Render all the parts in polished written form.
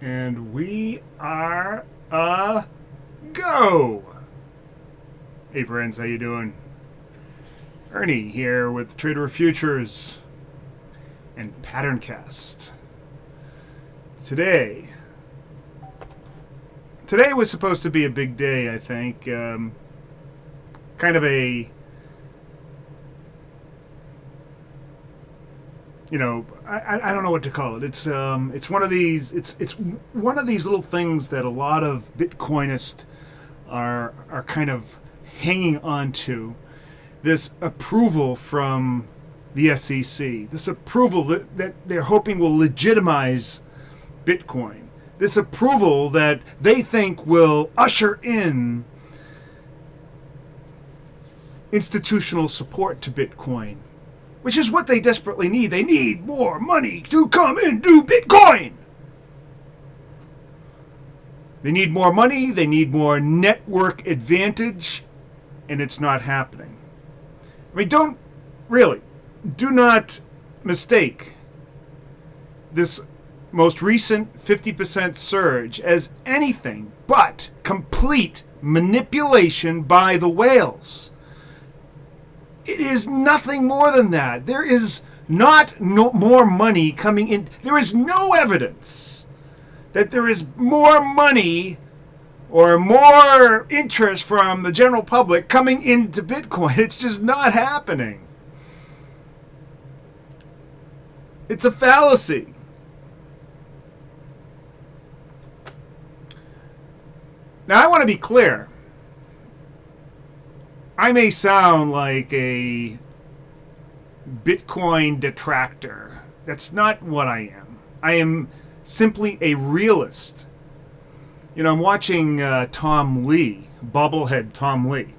And we are a go. Hey friends, how you doing? Ernie here with Trader of Futures and Patterncast. Today was supposed to be a big day, I think. Kind of a, I don't know what to call it. It's one of these little things that a lot of Bitcoinists are kind of hanging on to. This approval from the SEC, this approval that they're hoping will legitimize Bitcoin, this approval that they think will usher in institutional support to Bitcoin, which is what they desperately need. They need more money to come into Bitcoin. They need more money, they need more network advantage, and it's not happening. I mean, do not mistake this most recent 50% surge as anything but complete manipulation by the whales. It is nothing more than that. There is not more money coming in. There is no evidence that there is more money or more interest from the general public coming into Bitcoin. It's just not happening. It's a fallacy. Now, I want to be clear. I may sound like a Bitcoin detractor. That's not what I am. I am simply a realist. I'm watching Tom Lee, bobblehead Tom Lee.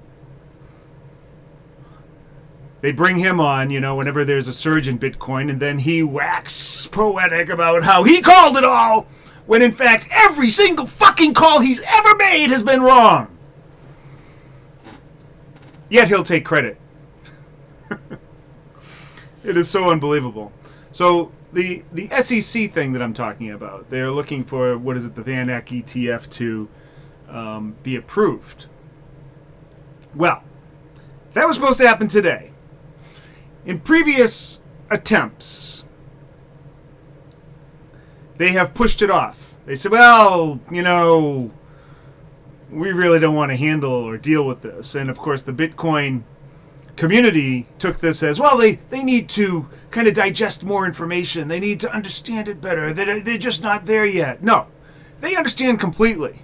They bring him on, whenever there's a surge in Bitcoin, and then he waxes poetic about how he called it all, when in fact every single fucking call he's ever made has been wrong. Yet he'll take credit. It is so unbelievable. So the SEC thing that I'm talking about, they're looking for, the Van Eck ETF to be approved. Well, that was supposed to happen today. In previous attempts, they have pushed it off. They said, well, we really don't want to handle or deal with this. And of course, the Bitcoin community took this as, well, they need to kind of digest more information. They need to understand it better. They're just not there yet. No, they understand completely.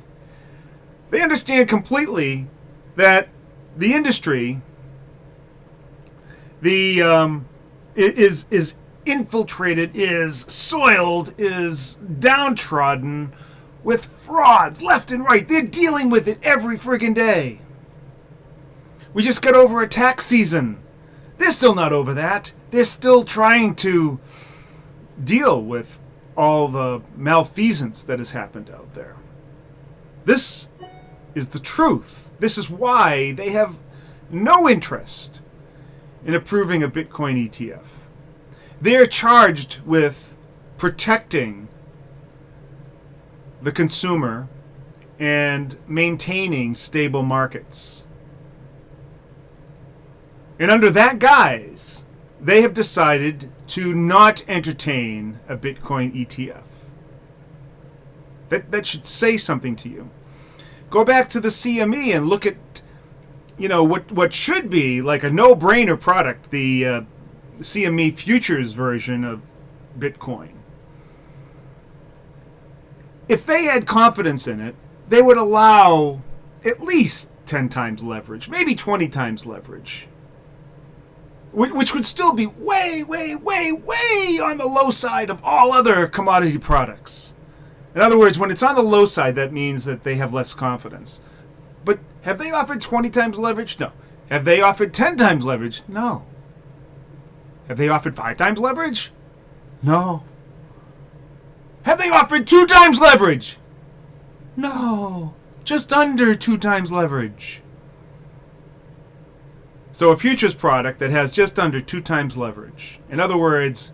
They understand completely that the industry is infiltrated, is soiled, is downtrodden with fraud left and right. They're dealing with it every friggin' day. We just got over a tax season. They're still not over that. They're still trying to deal with all the malfeasance that has happened out there. This is the truth. This is why they have no interest in approving a Bitcoin ETF. They're charged with protecting the consumer and maintaining stable markets. And under that guise, they have decided to not entertain a Bitcoin ETF. That should say something to you. Go back to the CME and look at, what should be like a no-brainer product, the CME futures version of Bitcoin. If they had confidence in it, they would allow at least 10 times leverage, maybe 20 times leverage, which would still be way, way, way, way on the low side of all other commodity products. In other words, when it's on the low side, that means that they have less confidence. But have they offered 20 times leverage? No. Have they offered 10 times leverage? No. Have they offered 5 times leverage? No. Have they offered 2 times leverage? No. Just under 2 times leverage. So a futures product that has just under 2 times leverage. In other words,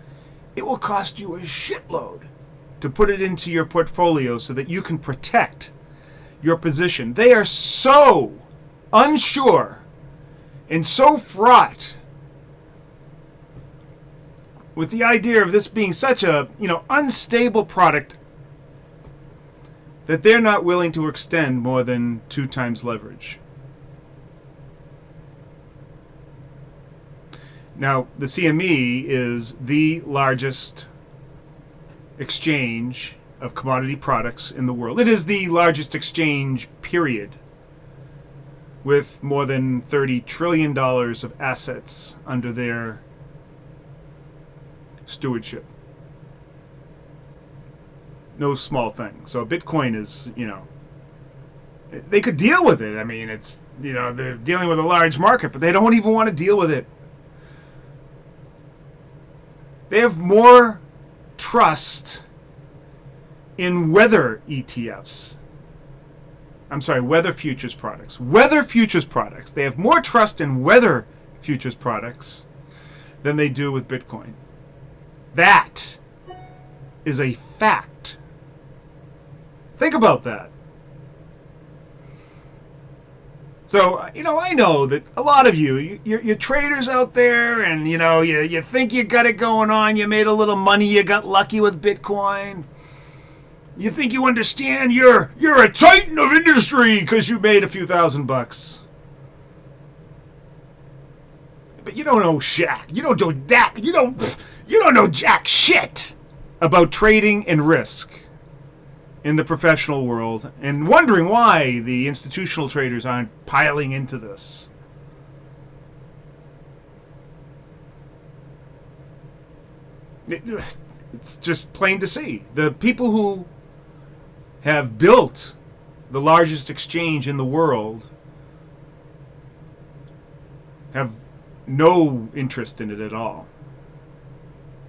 it will cost you a shitload to put it into your portfolio so that you can protect your position. They are so unsure and so fraught with the idea of this being such a, unstable product that they're not willing to extend more than 2 times leverage. Now, the CME is the largest exchange of commodity products in the world. It is the largest exchange, period, with more than $30 trillion of assets under their stewardship. No small thing. So Bitcoin is, they could deal with it. I mean, it's, they're dealing with a large market, but they don't even want to deal with it. They have more trust in weather ETFs. I'm sorry, weather futures products. Weather futures products. They have more trust in weather futures products than they do with Bitcoin. That is a fact. Think about that. So, I know that a lot of you're traders out there, and, you think you got it going on. You made a little money. You got lucky with Bitcoin. You think you understand. You're a titan of industry because you made a few $1,000. But you don't know jack. You don't know that. You don't know jack shit about trading and risk in the professional world, and wondering why the institutional traders aren't piling into this. It's just plain to see. The people who have built the largest exchange in the world have no interest in it at all.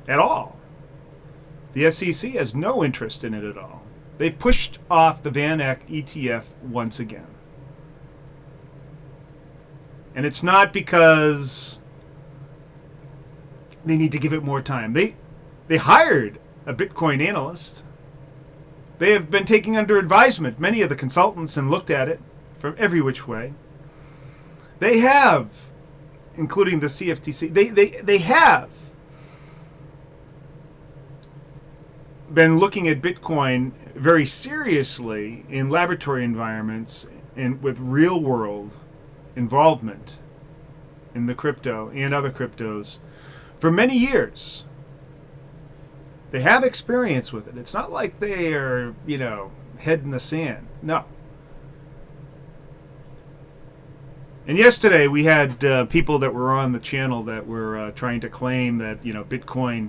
At all. The SEC has no interest in it at all. They've pushed off the Van Eck ETF once again. And it's not because they need to give it more time. They hired a Bitcoin analyst. They have been taking under advisement many of the consultants and looked at it from every which way. They have, including the CFTC, they have been looking at Bitcoin very seriously in laboratory environments and with real world involvement in the crypto and other cryptos for many years. They have experience with it. It's not like they are, head in the sand. No. And yesterday we had people that were on the channel that were trying to claim that, Bitcoin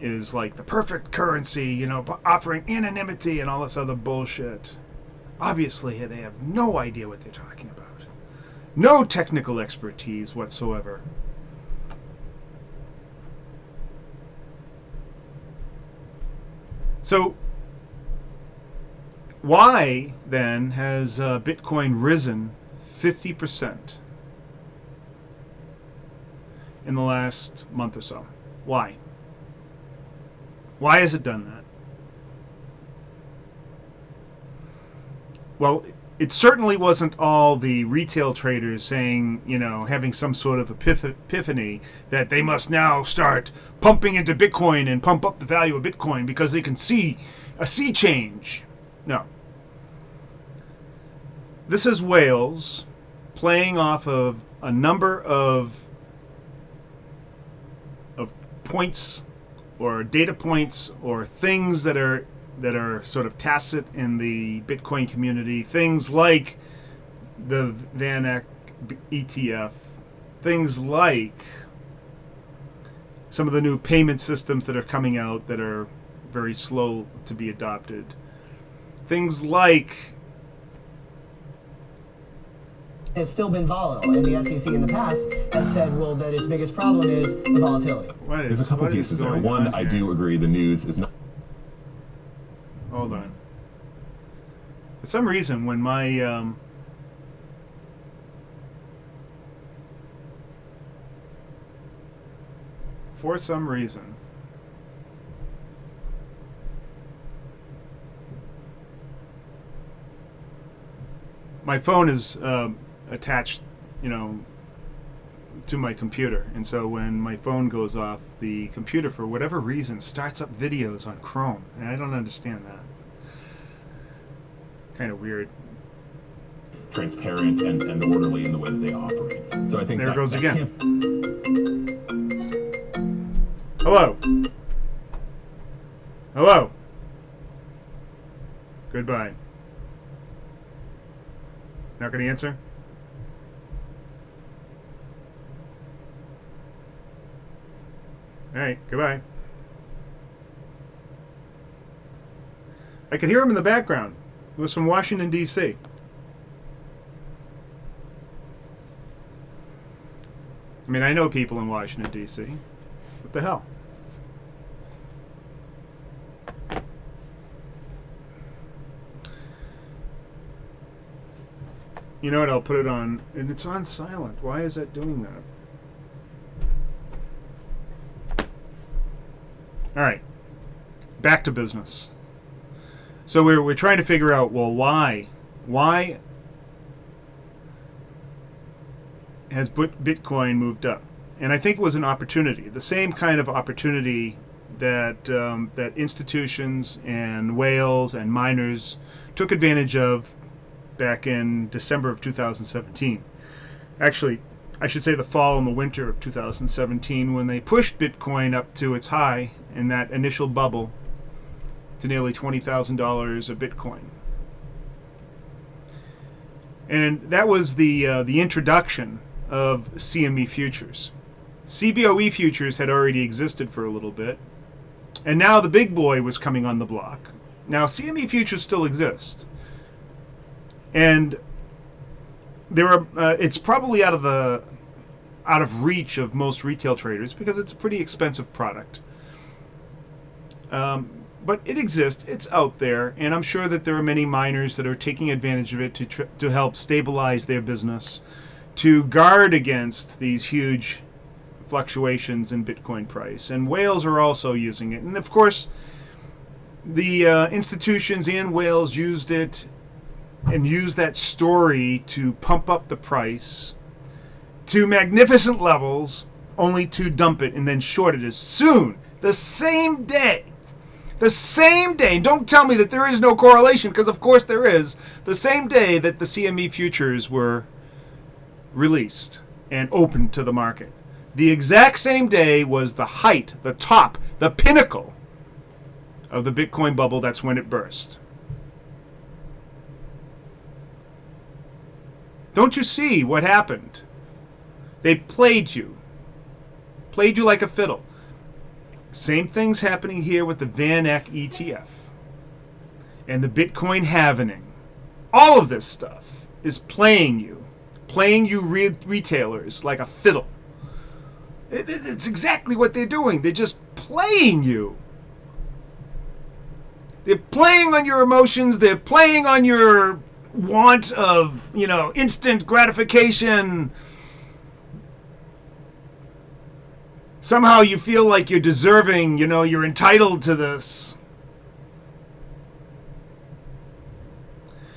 is like the perfect currency, offering anonymity and all this other bullshit. Obviously, they have no idea what they're talking about. No technical expertise whatsoever. So, why then has Bitcoin risen 50% in the last month or so? Why? Why has it done that? Well, it certainly wasn't all the retail traders saying, having some sort of epiphany that they must now start pumping into Bitcoin and pump up the value of Bitcoin because they can see a sea change. No. This is whales playing off of a number of points or data points or things that are sort of tacit in the Bitcoin community, things like the Van Eck ETF, things like some of the new payment systems that are coming out that are very slow to be adopted, things like has still been volatile, and the SEC in the past has said, well, that its biggest problem is the volatility. There's a couple pieces there. One, I do agree the news is not... Hold on. For some reason, when my... For some reason... my phone is attached, to my computer, and so when my phone goes off, the computer, for whatever reason, starts up videos on Chrome, and I don't understand that. Kind of weird. Transparent and orderly in the way that they operate. So I think there it goes again. Yeah. Hello. Hello. Goodbye. Not going to answer? All right, goodbye. I could hear him in the background. It was from Washington, D.C. I mean, I know people in Washington, D.C. What the hell? You know what? I'll put it on, and it's on silent. Why is that doing that? All right, back to business. So we're trying to figure out, well, why has Bitcoin moved up? And I think it was an opportunity, the same kind of opportunity that that institutions and whales and miners took advantage of back in December of 2017. Actually, I should say the fall and the winter of 2017, when they pushed Bitcoin up to its high in that initial bubble to nearly $20,000 a Bitcoin. And that was the introduction of CME futures. CBOE futures had already existed for a little bit, and now the big boy was coming on the block. Now CME futures still exist, and there are. It's probably out of reach of most retail traders because it's a pretty expensive product. But it exists. It's out there, and I'm sure that there are many miners that are taking advantage of it to help stabilize their business, to guard against these huge fluctuations in Bitcoin price. And whales are also using it. And of course, the institutions and whales used it and used that story to pump up the price to magnificent levels, only to dump it and then short it as soon, the same day. The same day, and don't tell me that there is no correlation, because of course there is, the same day that the CME futures were released and opened to the market. The exact same day was the height, the top, the pinnacle of the Bitcoin bubble. That's when it burst. Don't you see what happened? They played you like a fiddle. Same thing's happening here with the Van Eck ETF and the Bitcoin halvening. All of this stuff is playing you retailers like a fiddle. It's exactly what they're doing. They're just playing you. They're playing on your emotions. They're playing on your want of, instant gratification. Somehow you feel like you're deserving, you're entitled to this.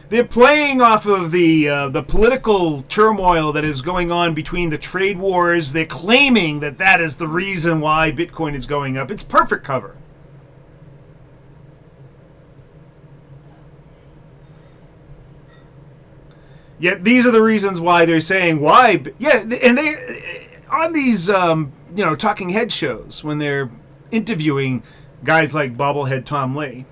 They're playing off of the political turmoil that is going on between the trade wars. They're claiming that is the reason why Bitcoin is going up. It's perfect cover. Yet these are the reasons why they're saying why. Yeah, and they on these talking head shows when they're interviewing guys like bobblehead Tom Lee.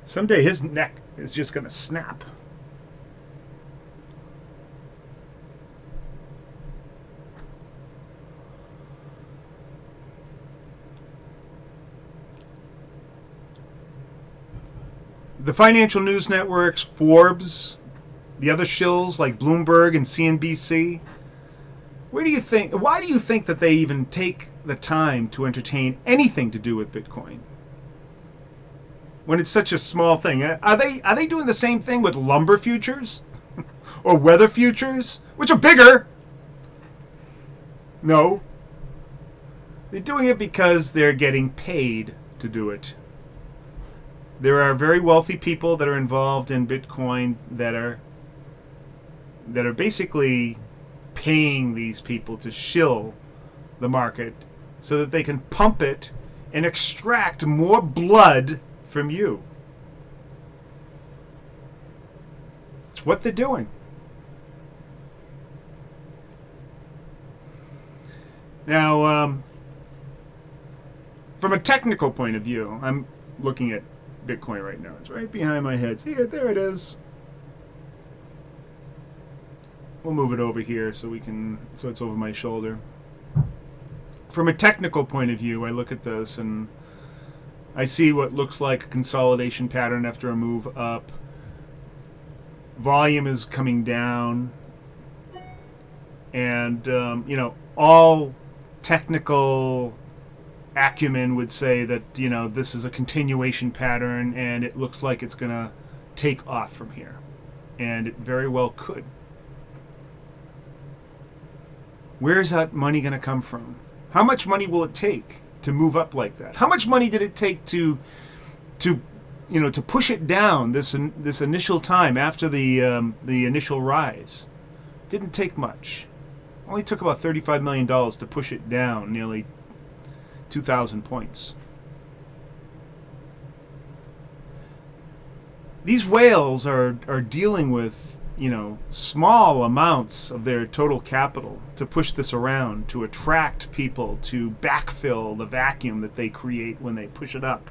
Someday his neck is just going to snap. The financial news networks, Forbes, the other shills like Bloomberg and CNBC, why do you think that they even take the time to entertain anything to do with Bitcoin? When it's such a small thing. Are they doing the same thing with lumber futures? Or weather futures? Which are bigger? No. They're doing it because they're getting paid to do it. There are very wealthy people that are involved in Bitcoin that are basically paying these people to shill the market so that they can pump it and extract more blood from you. It's what they're doing. Now, from a technical point of view, I'm looking at Bitcoin right now. It's right behind my head. See it? There it is. We'll move it over here so it's over my shoulder. From a technical point of view, I look at this and I see what looks like a consolidation pattern after a move up. Volume is coming down. And, all technical acumen would say that, this is a continuation pattern and it looks like it's going to take off from here. And it very well could. Where is that money going to come from? How much money will it take to move up like that? How much money did it take to push it down this initial time after the initial rise? It didn't take much. It only took about $35 million to push it down nearly 2,000 points. These whales are dealing with small amounts of their total capital to push this around, to attract people, to backfill the vacuum that they create when they push it up.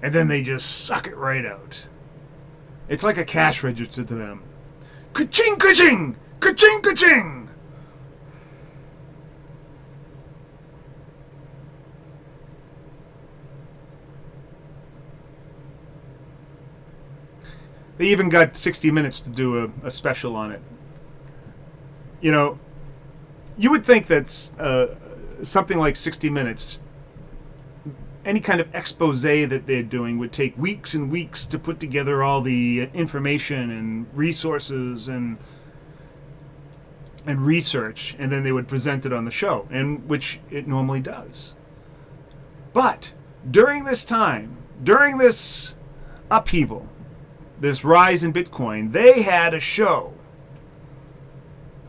And then they just suck it right out. It's like a cash register to them. Ka-ching, ka-ching! Ka-ching, ka-ching! They even got 60 Minutes to do a special on it. You would think that's something like 60 Minutes, any kind of expose that they're doing would take weeks and weeks to put together all the information and resources and research, and then they would present it on the show, and which it normally does. But during this time, during this upheaval, this rise in Bitcoin, they had a show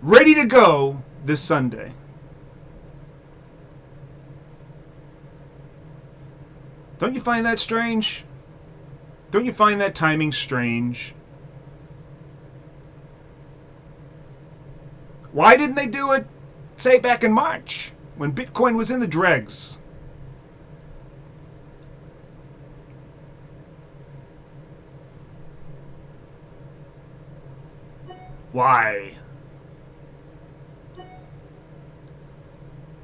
ready to go this Sunday. Don't you find that strange? Don't you find that timing strange? Why didn't they do it, say, back in March, when Bitcoin was in the dregs? Why?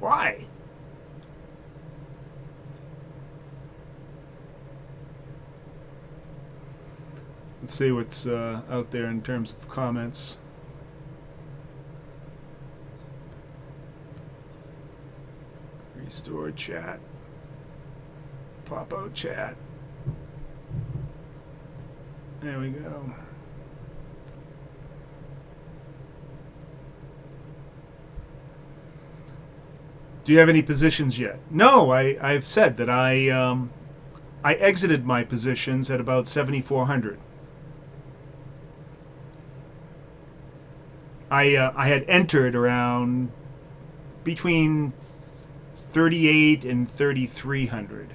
Why? Let's see what's out there in terms of comments. Restore chat. Pop out chat. There we go. Do you have any positions yet? No, I've said that I exited my positions at about 7,400. I had entered around between 38 and 3,300,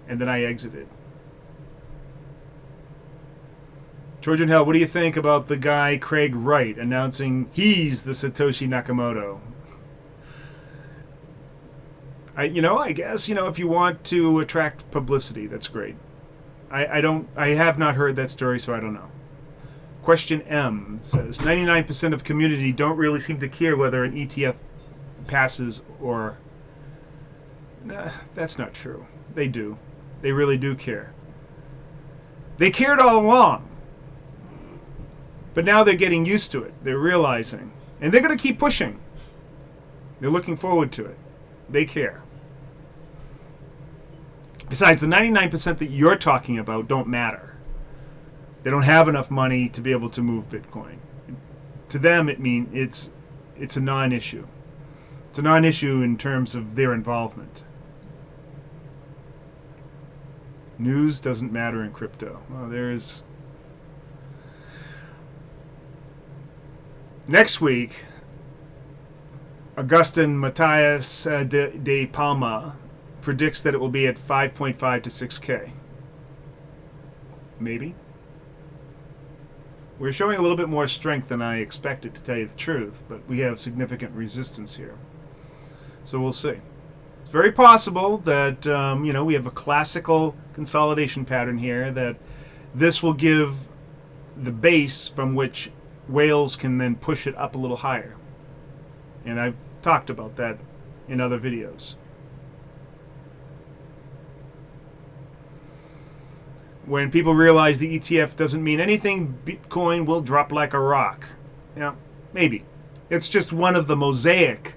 and then I exited. Trojan Hell, what do you think about the guy Craig Wright announcing he's the Satoshi Nakamoto? I guess, if you want to attract publicity, that's great. I have not heard that story, so I don't know. Question M says, 99% of community don't really seem to care whether an ETF passes or... Nah, that's not true. They do. They really do care. They cared all along. But now they're getting used to it. They're realizing. And they're going to keep pushing. They're looking forward to it. They care. Besides, the 99% that you're talking about don't matter. They don't have enough money to be able to move Bitcoin. To them, it's a non-issue. It's a non-issue in terms of their involvement. News doesn't matter in crypto. Well, there's... Next week, Augustin Matthias de Palma predicts that it will be at 5.5 to 6K. Maybe. We're showing a little bit more strength than I expected, to tell you the truth, but we have significant resistance here. So we'll see. It's very possible that, we have a classical consolidation pattern here, that this will give the base from which whales can then push it up a little higher. And I've talked about that in other videos. When people realize the ETF doesn't mean anything, Bitcoin will drop like a rock. Yeah, maybe. It's just one of the mosaic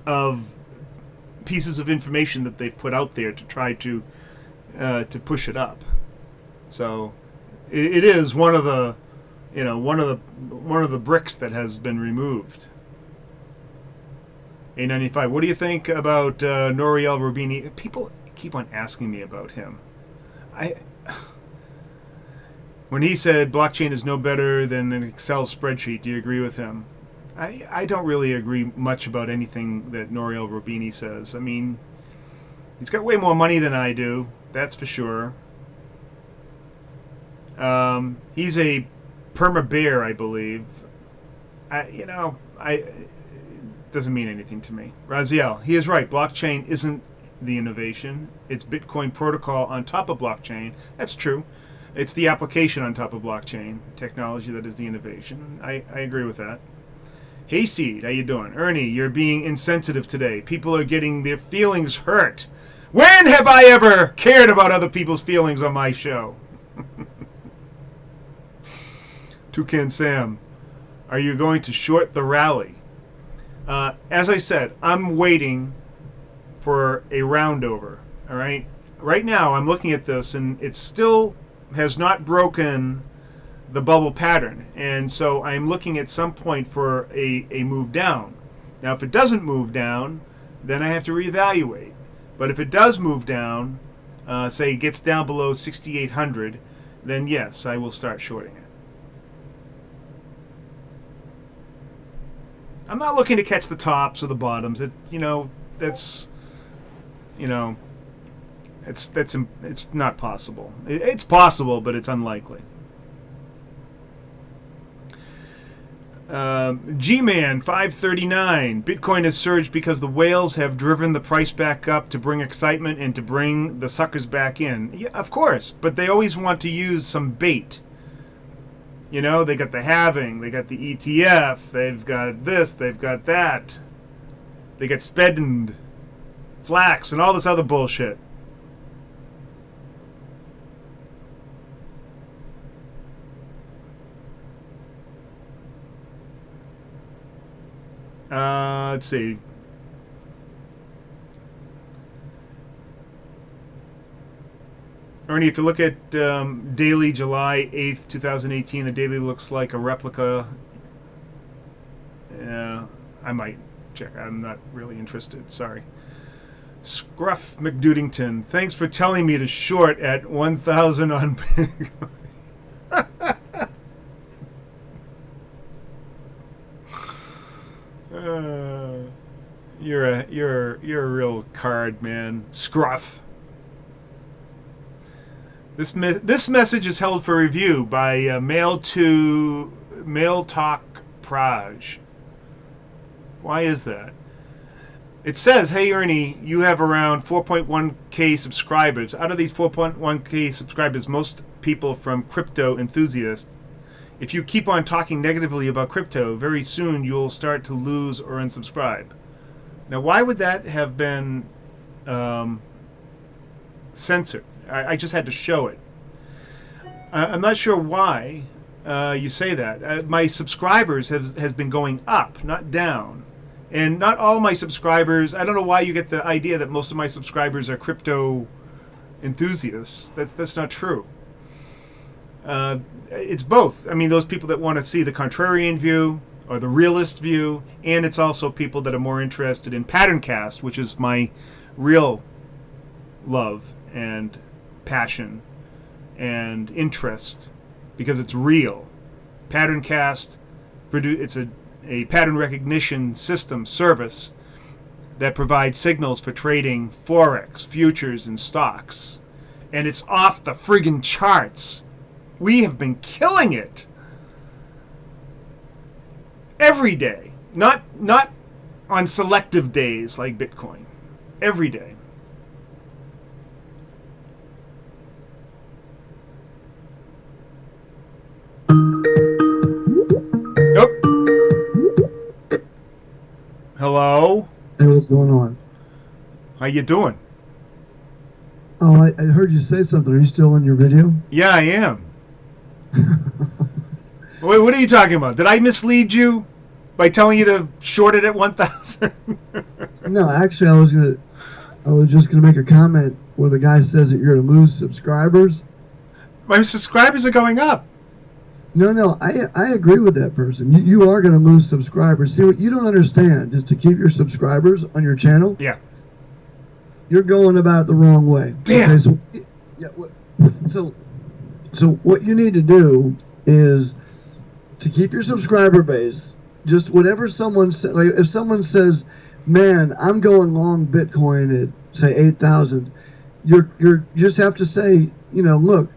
of pieces of information that they've put out there to try to push it up. So it is one of the bricks that has been removed. A95. What do you think about Nouriel Roubini? People keep on asking me about him. When he said blockchain is no better than an Excel spreadsheet, do you agree with him? I don't really agree much about anything that Nouriel Roubini says. I mean, he's got way more money than I do, that's for sure. He's a perma bear, I believe. It doesn't mean anything to me. Raziel, he is right. Blockchain isn't the innovation. It's Bitcoin protocol on top of blockchain. That's true. It's the application on top of blockchain technology that is the innovation. I agree with that. Hayseed, how you doing? Ernie, you're being insensitive today. People are getting their feelings hurt. When have I ever cared about other people's feelings on my show? Toucan Sam, are you going to short the rally? As I said, I'm waiting for a roundover. All right. Right now, I'm looking at this, and it still has not broken the bubble pattern, and so I'm looking at some point for a move down. Now, if it doesn't move down, then I have to reevaluate. But if it does move down, say it gets down below 6,800, then yes, I will start shorting it. I'm not looking to catch the tops or the bottoms. It's not possible. It's possible, but it's unlikely. G-Man 539. Bitcoin has surged because the whales have driven the price back up to bring excitement and to bring the suckers back in. Yeah, of course, but they always want to use some bait. They got the halving, they got the ETF, they've got this, they've got that. They got Spedend, Flax, and all this other bullshit. Let's see. Ernie, if you look at daily July 8th, 2018, the daily looks like a replica. I might check. I'm not really interested. Sorry. Scruff McDudington, thanks for telling me to short at 1,000 on Bitcoin. You're a real card, man. Scruff. This message is held for review by Mail Talk Praj. Why is that? It says, hey Ernie, you have around 4.1k subscribers. Out of these 4.1k subscribers, most people from crypto enthusiasts. If you keep on talking negatively about crypto, very soon you'll start to lose or unsubscribe. Now, why would that have been censored? I just had to show it. I'm not sure why you say that. My subscribers has been going up, not down. And not all my subscribers, I don't know why you get the idea that most of my subscribers are crypto enthusiasts. That's not true. It's both. I mean, those people that want to see the contrarian view or the realist view, and it's also people that are more interested in pattern cast, which is my real love and passion and interest because it's real. PatternCast, it's a pattern recognition system service that provides signals for trading Forex, futures, and stocks. And it's off the friggin' charts. We have been killing it. Every day. Not on selective days like Bitcoin. Every day. Yep. Hello? Hey, what's going on? How you doing? Oh, I heard you say something. Are you still in your video? Yeah, I am. Wait, what are you talking about? Did I mislead you by telling you to short it at 1,000? No, actually, I was just gonna make a comment where the guy says that you're gonna lose subscribers. My subscribers are going up. No, I agree with that person. You are gonna lose subscribers. See, what you don't understand is to keep your subscribers on your channel. Yeah. You're going about it the wrong way. Damn. Okay, so, yeah, so what you need to do is to keep your subscriber base. Just whatever someone says, like if someone says, "Man, I'm going long Bitcoin at say 8,000," you just have to say, look,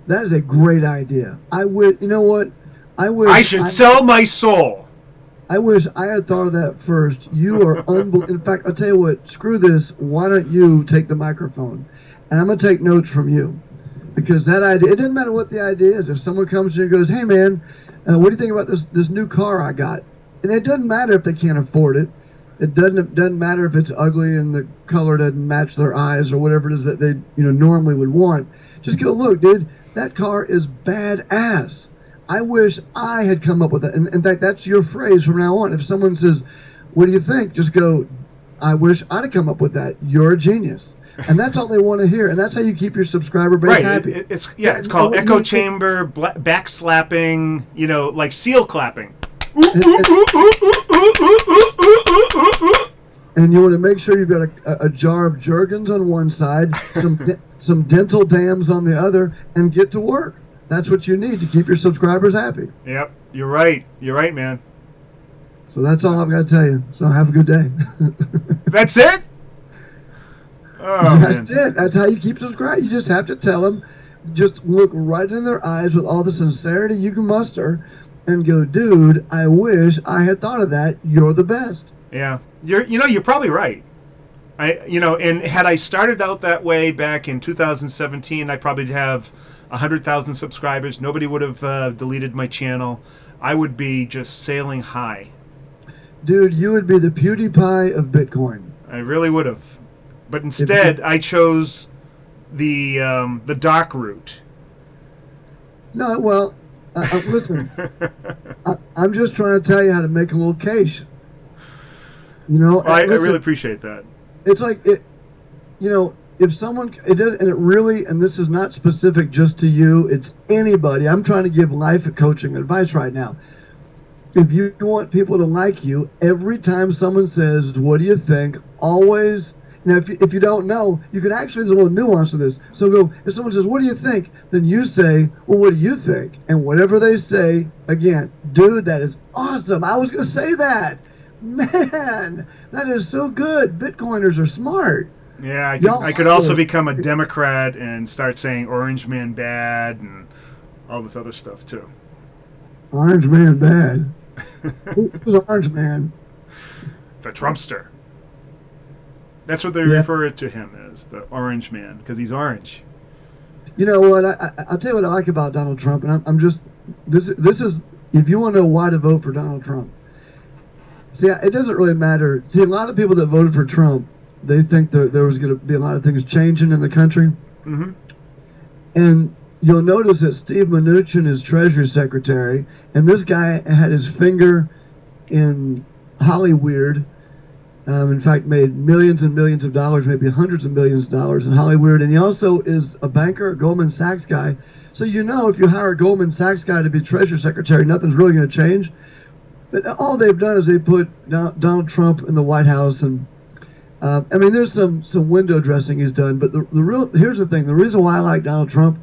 that is a great idea. I would, you know what? I should sell my soul. I wish I had thought of that first. You are unbelievable. In fact, I'll tell you what, screw this. Why don't you take the microphone? And I'm going to take notes from you. Because that idea, it doesn't matter what the idea is. If someone comes to you and goes, "Hey man, what do you think about this new car I got?" And it doesn't matter if they can't afford it. It doesn't matter if it's ugly and the color doesn't match their eyes or whatever it is that they normally would want. Just go, "Look, dude, that car is badass. I wish I had come up with that." And in fact, that's your phrase from now on. If someone says, "What do you think?" Just go, "I wish I'd have come up with that. You're a genius." And that's all they want to hear. And that's how you keep your subscriber base happy. It's called echo chamber, backslapping, like seal clapping. And you want to make sure you've got a jar of Jergens on one side, some dental dams on the other, and get to work. That's what you need to keep your subscribers happy. Yep, you're right. You're right, man. So that's all I've got to tell you. So have a good day. That's it? Oh, that's it. That's how you keep subscribing. You just have to tell them, just look right in their eyes with all the sincerity you can muster and go, "Dude, I wish I had thought of that. You're the best." Yeah. You're probably right. And had I started out that way back in 2017, I probably have 100,000 subscribers. Nobody would have deleted my channel. I would be just sailing high. Dude, you would be the PewDiePie of Bitcoin. I really would have. But instead, I chose the dark route. No, well, listen, I'm just trying to tell you how to make a little cash. I really appreciate that. It's like if someone and this is not specific just to you, it's anybody. I'm trying to give life coaching advice right now. If you want people to like you, every time someone says, "What do you think?" always. Now, if you don't know, you can actually, there's a little nuance to this. So if someone says, "What do you think?" then you say, "Well, what do you think?" And whatever they say, again, "Dude, that is awesome. I was going to say that. Man, that is so good. Bitcoiners are smart." Yeah, I could also become a Democrat and start saying Orange Man bad and all this other stuff, too. Orange Man bad? Who's Orange Man? The Trumpster. That's what they refer to him as, the Orange Man, because he's orange. You know what? I'll tell you what I like about Donald Trump, and I'm just this is if you want to know why to vote for Donald Trump. See, it doesn't really matter. See, a lot of people that voted for Trump, they think that there was going to be a lot of things changing in the country. Mm-hmm. And you'll notice that Steve Mnuchin is Treasury Secretary, and this guy had his finger in Hollyweird. In fact, made millions and millions of dollars, maybe hundreds of millions of dollars in Hollywood. And he also is a banker, a Goldman Sachs guy. So if you hire a Goldman Sachs guy to be Treasury Secretary, nothing's really going to change. But all they've done is they put Donald Trump in the White House, and I mean, there's some window dressing he's done, but here's the thing: the reason why I like Donald Trump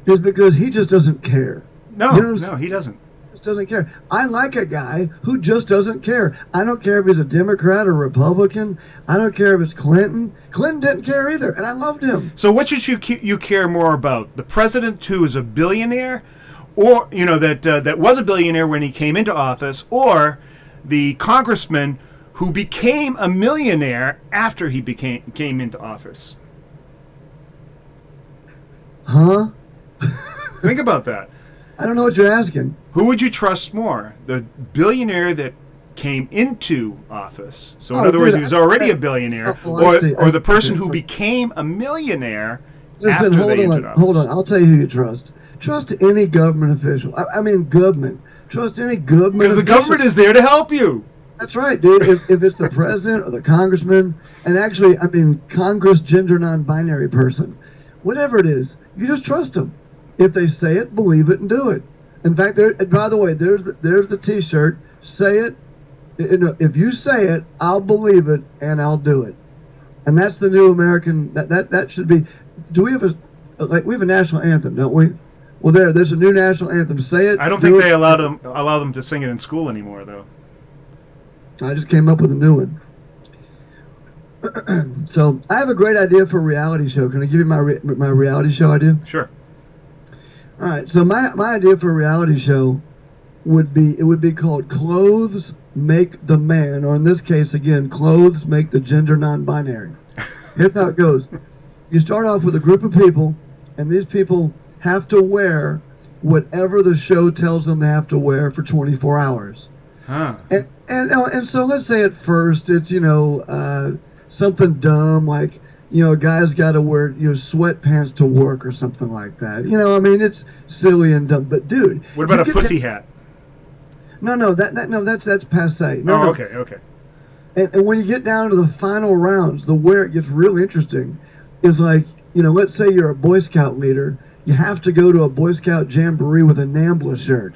is because he just doesn't care. No, You know what I'm no, he doesn't. Just doesn't care. I like a guy who just doesn't care. I don't care if he's a Democrat or Republican. I don't care if it's Clinton. Clinton didn't care either, and I loved him. So what should you care more about? The president who is a billionaire, or that was a billionaire when he came into office, or the congressman who became a millionaire after he came into office? Huh? Think about that. I don't know what you're asking. Who would you trust more? The billionaire that came into office. So in other words, he was already a billionaire, or the person who became a millionaire after they entered office. Hold on. I'll tell you who you trust. Trust any government official. I mean, government. Trust any government because the government is there to help you. That's right, dude. If it's the president or the congressman, and actually, I mean, Congress, gender non-binary person, whatever it is, you just trust them. If they say it, believe it and do it. In fact, by the way, there's the T-shirt. Say it. If you say it, I'll believe it and I'll do it. And that's the new American. That should be. Do we have we have a national anthem, don't we? Well, there's a new national anthem. Say it. I don't think they allow them to sing it in school anymore, though. I just came up with a new one. So I have a great idea for a reality show. Can I give you my reality show idea? Sure. All right. So my idea for a reality show would be called Clothes Make the Man, or in this case again, Clothes Make the Gender Non-Binary. Here's how it goes. You start off with a group of people, and these people have to wear whatever the show tells them they have to wear for 24 hours. Huh. And so let's say at first it's something dumb like a guy's got to wear sweatpants to work or something like that. I mean, it's silly and dumb. But dude, what about a pussy hat? No, that's passe. Okay. And when you get down to the final rounds, where it gets real interesting is like let's say you're a Boy Scout leader, you have to go to a Boy Scout jamboree with a NAMBLA shirt.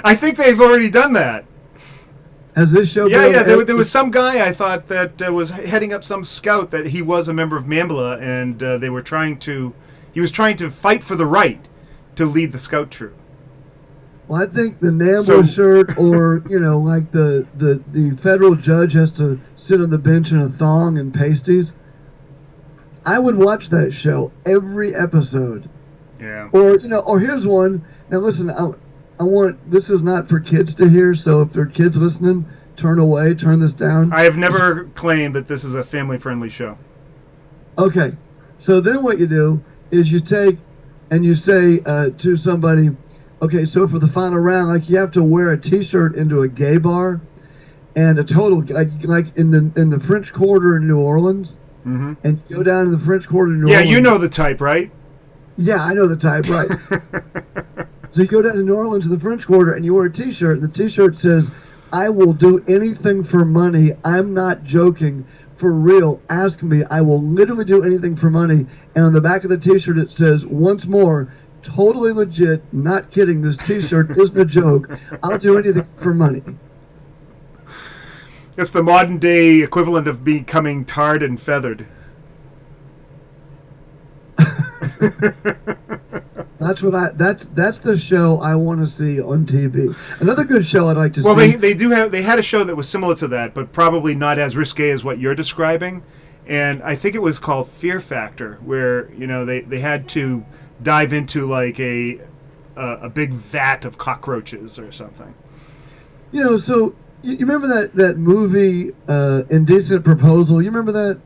I think they've already done that. Has this show? Yeah. There was some guy I thought that was heading up some scout that he was a member of NAMBLA, and he was trying to fight for the right to lead the scout troop. Well, I think the NAMBLA shirt, or like the federal judge has to sit on the bench in a thong and pasties. I would watch that show every episode. Yeah. Or here's one. Now listen, I want, this is not for kids to hear, so if there are kids listening, turn away, turn this down. I have never claimed that this is a family-friendly show. Okay, so then what you do is you take and you say to somebody, okay, so for the final round, like you have to wear a T-shirt into a gay bar, and a total like in the French Quarter in New Orleans, mm-hmm. and you go down to the French Quarter in New Orleans. Yeah, you know the type, right? Yeah, I know the type, right. So you go down to New Orleans to the French Quarter and you wear a T-shirt, and the T-shirt says, I will do anything for money. I'm not joking. For real. Ask me. I will literally do anything for money. And on the back of the T-shirt it says, once more, totally legit, not kidding, this T-shirt isn't a joke. I'll do anything for money. It's the modern day equivalent of becoming tarred and feathered. That's the show I want to see on TV. Another good show I'd like to see. Well, they had a show that was similar to that, but probably not as risque as what you're describing. And I think it was called Fear Factor, where they had to dive into like a big vat of cockroaches or something. So you remember that movie Indecent Proposal? You remember that?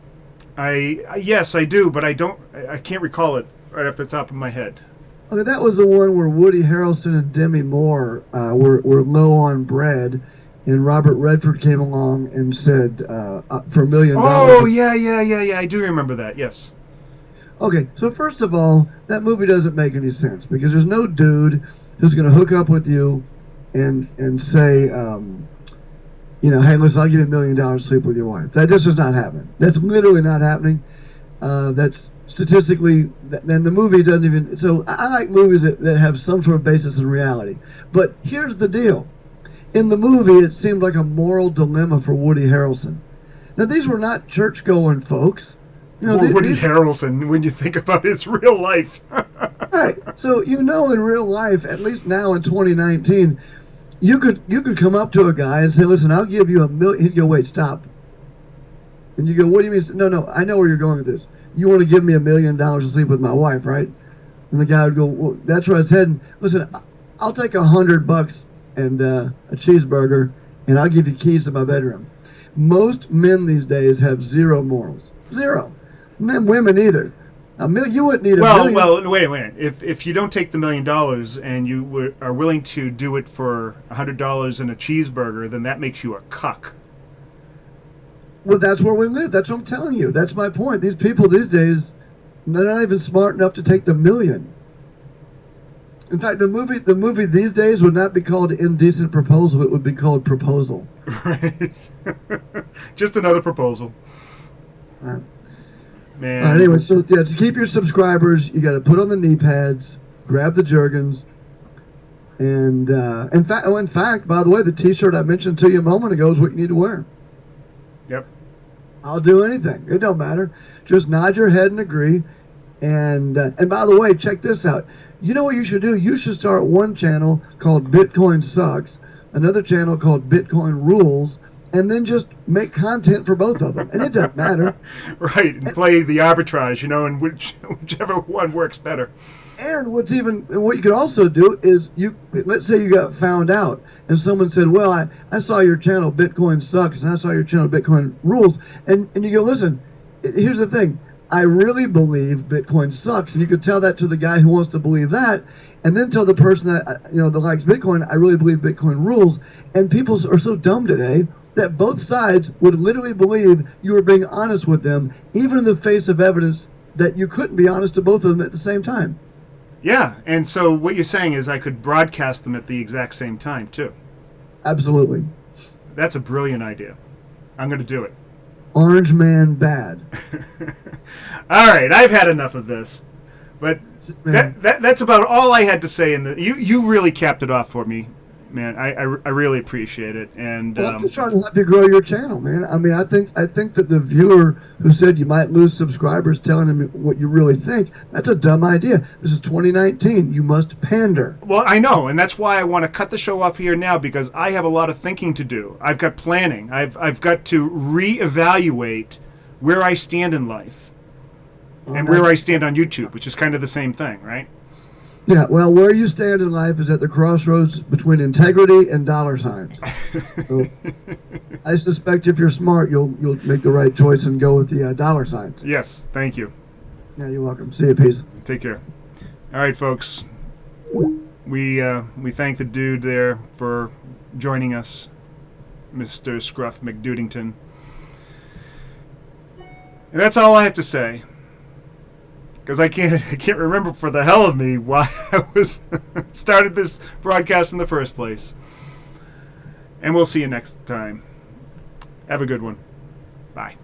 Yes, I do, but I can't recall it right off the top of my head. Okay, that was the one where Woody Harrelson and Demi Moore were low on bread, and Robert Redford came along and said, for $1 million. Oh, yeah, I do remember that, yes. Okay, so first of all, that movie doesn't make any sense, because there's no dude who's going to hook up with you and say, hey, listen, I'll give you $1 million to sleep with your wife. That just is not happening. That's literally not happening. That's statistically, and the movie doesn't even. So I like movies that have some sort of basis in reality. But here's the deal: in the movie, it seemed like a moral dilemma for Woody Harrelson. Now, these were not church-going folks. Or Woody Harrelson, when you think about his real life. Right. So, in real life, at least now in 2019, you could come up to a guy and say, listen, I'll give you $1 million. He'd go, wait, stop. And you go, what do you mean? No, I know where you're going with this. You want to give me $1 million to sleep with my wife, right? And the guy would go, well, that's where I said, listen, I'll take $100 and a cheeseburger, and I'll give you keys to my bedroom. Most men these days have zero morals. Zero. Men, women either. You wouldn't need a million. Well, wait a minute. If you don't take the $1 million and you are willing to do it for $100 and a cheeseburger, then that makes you a cuck. Well, that's where we live. That's what I'm telling you. That's my point. These people these days, they're not even smart enough to take the $1 million. In fact, the movie these days would not be called Indecent Proposal. It would be called Proposal. Right. Just another proposal. Right. Man. Anyway, so yeah, to keep your subscribers, you got to put on the knee pads, grab the Jergens, and in fact, by the way, the T-shirt I mentioned to you a moment ago is what you need to wear. Yep. I'll do anything. It don't matter. Just nod your head and agree. And by the way, check this out. You know what you should do? You should start one channel called Bitcoin Sucks, another channel called Bitcoin Rules, and then just make content for both of them. And it doesn't matter. Right, and play the arbitrage, and whichever one works better. And what you could also do is, let's say you got found out, and someone said, well, I saw your channel Bitcoin Sucks, and I saw your channel Bitcoin Rules, and you go, listen, here's the thing. I really believe Bitcoin sucks, and you could tell that to the guy who wants to believe that, and then tell the person that that likes Bitcoin, I really believe Bitcoin rules. And people are so dumb today that both sides would literally believe you were being honest with them, even in the face of evidence that you couldn't be honest to both of them at the same time. Yeah, and so what you're saying is I could broadcast them at the exact same time too. Absolutely. That's a brilliant idea. I'm going to do it. Orange man bad. All right, I've had enough of this, but that's about all I had to say. You really capped it off for me, man. I really appreciate it. And I'm just trying to help you grow your channel, man. I mean, I think that the viewer who said you might lose subscribers telling him what you really think, that's a dumb idea. This is 2019. You must pander. Well, I know, and that's why I want to cut the show off here now, because I have a lot of thinking to do. I've got planning. I've got to reevaluate where I stand in life and where I stand on YouTube, which is kind of the same thing, right? Yeah, well, where you stand in life is at the crossroads between integrity and dollar signs. So, I suspect if you're smart, you'll make the right choice and go with the dollar signs. Yes, thank you. Yeah, you're welcome. See you, peace. Take care. All right, folks. We thank the dude there for joining us, Mr. Scruff McDudington. And that's all I have to say. Because I can't remember for the hell of me why I started this broadcast in the first place. And we'll see you next time. Have a good one. Bye.